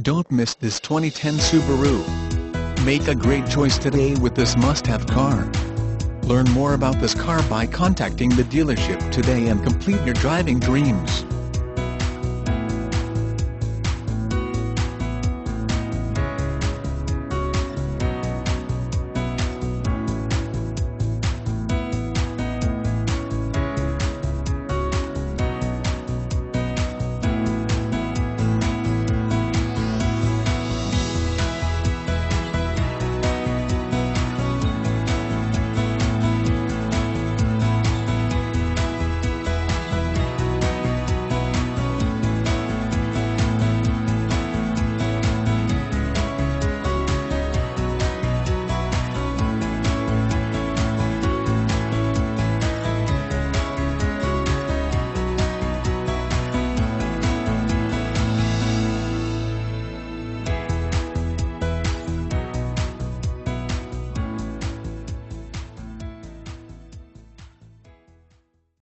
Don't miss this 2010 Subaru. Make a great choice today with this must-have car. Learn more about this car by contacting the dealership today and complete your driving dreams.